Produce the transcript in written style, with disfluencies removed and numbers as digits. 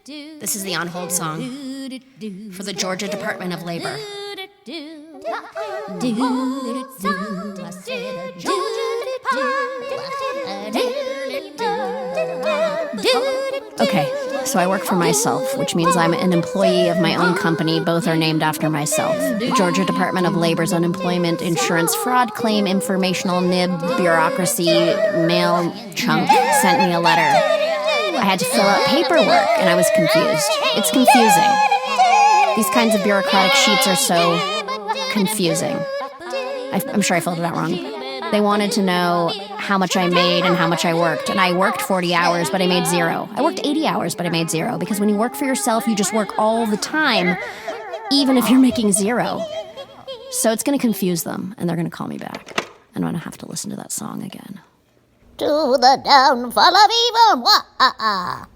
This is the on-hold song for the Georgia Department of Labor. Okay, so I work for myself, which means I'm an employee of my own company. Both are named after myself. The Georgia Department of Labor's Unemployment Insurance Fraud Claim Informational Nib Bureaucracy Mail Chunk sent me a letter. I had to fill out paperwork, and I was confused. It's confusing. These kinds of bureaucratic sheets are so confusing. I'm sure I filled it out wrong. They wanted to know how much I made and how much I worked. And I worked 40 hours, but I made zero. I worked 80 hours, but I made zero. Because when you work for yourself, you just work all the time, even if you're making zero. So it's going to confuse them, and they're going to call me back. And I'm going to have to listen to that song again. To the downfall of evil. Wah-ah-ah.